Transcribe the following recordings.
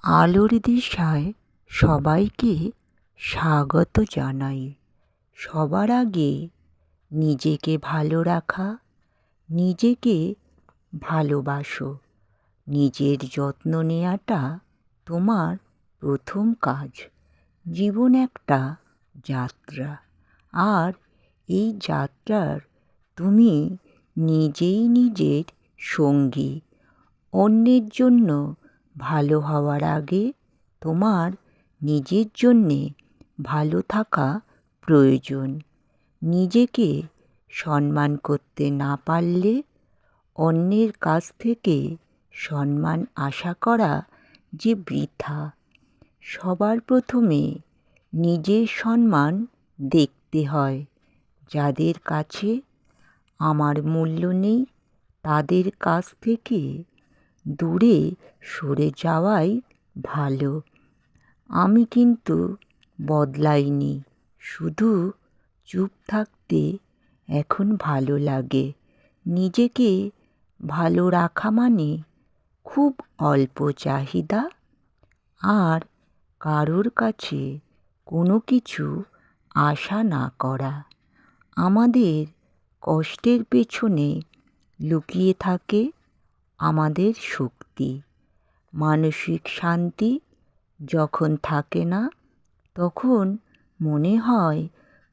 আলোর দিশায় সবাইকে স্বাগত জানাই। সবার আগে নিজেকে ভালো রাখা, নিজেকে ভালোবাসো। নিজের যত্ন নেওয়াটা তোমার প্রথম কাজ। জীবন একটা যাত্রা, আর এই যাত্রার তুমি নিজেই নিজের সঙ্গী। অন্যের জন্য ভালো হওয়ার আগে তোমার নিজের জন্যে ভালো থাকা প্রয়োজন। নিজেকে সম্মান করতে না পারলে অন্যের কাছ থেকে সম্মান আশা করা যে বৃথা। সবার প্রথমে নিজের সম্মান দেখতে হয়। যাদের কাছে আমার মূল্য নেই তাদের কাছ থেকে দূরে সরে যাওয়াই ভালো। আমি কিন্তু বদলাইনি, শুধু চুপ থাকতে এখন ভালো লাগে। নিজেকে ভালো রাখা মানে খুব অল্প চাহিদা, আর কারোর কাছে কোনো কিছু আশা না করা। আমাদের কষ্টের পেছনে লুকিয়ে থাকে আমাদের শক্তি। মানসিক শান্তি যখন থাকে না, তখন মনে হয়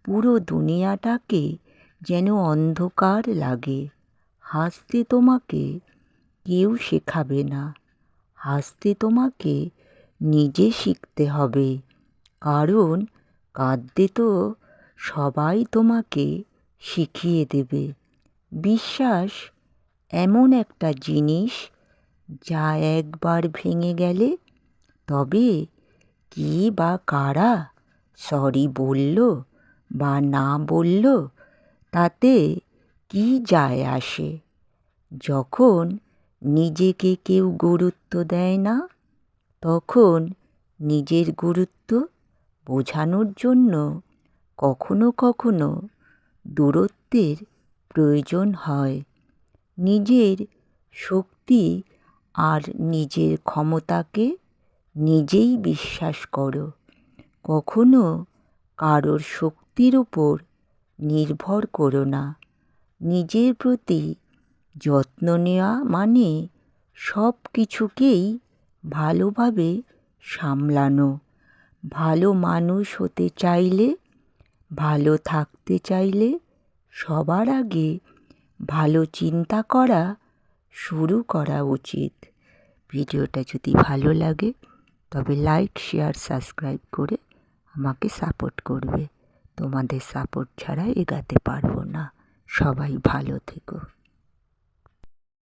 পুরো দুনিয়াটাকে যেন অন্ধকার লাগে। হাসতে তোমাকে কেউ শেখাবে না, হাসতে তোমাকে নিজে শিখতে হবে। কারণ কাঁদতে তো সবাই তোমাকে শিখিয়ে দেবে। বিশ্বাস এমন একটা জিনিস যা একবার ভেঙে গেলে তবে কি বা কারা সরি বলল বা না বলল তাতে কি যায় আসে। যখন নিজেকে কেউ গুরুত্ব দেয় না, তখন নিজের গুরুত্ব বোঝানোর জন্য কখনো কখনো দূরত্বের প্রয়োজন হয়। নিজের শক্তি আর নিজের ক্ষমতাকে নিজেই বিশ্বাস করো। কখনো কারোর শক্তির উপর নির্ভর করো না। নিজের প্রতি যত্ন নেওয়া মানে সব কিছুকেই ভালোভাবে সামলানো। ভালো মানুষ হতে চাইলে, ভালো থাকতে চাইলে সবার আগে ভালো চিন্তা করা শুরু করা উচিত। ভিডিওটা যদি ভালো লাগে তবে লাইক, শেয়ার, সাবস্ক্রাইব করে আমাকে সাপোর্ট করবে। তোমাদের সাপোর্ট ছাড়া এগাতে পারবো না। সবাই ভালো থেকো।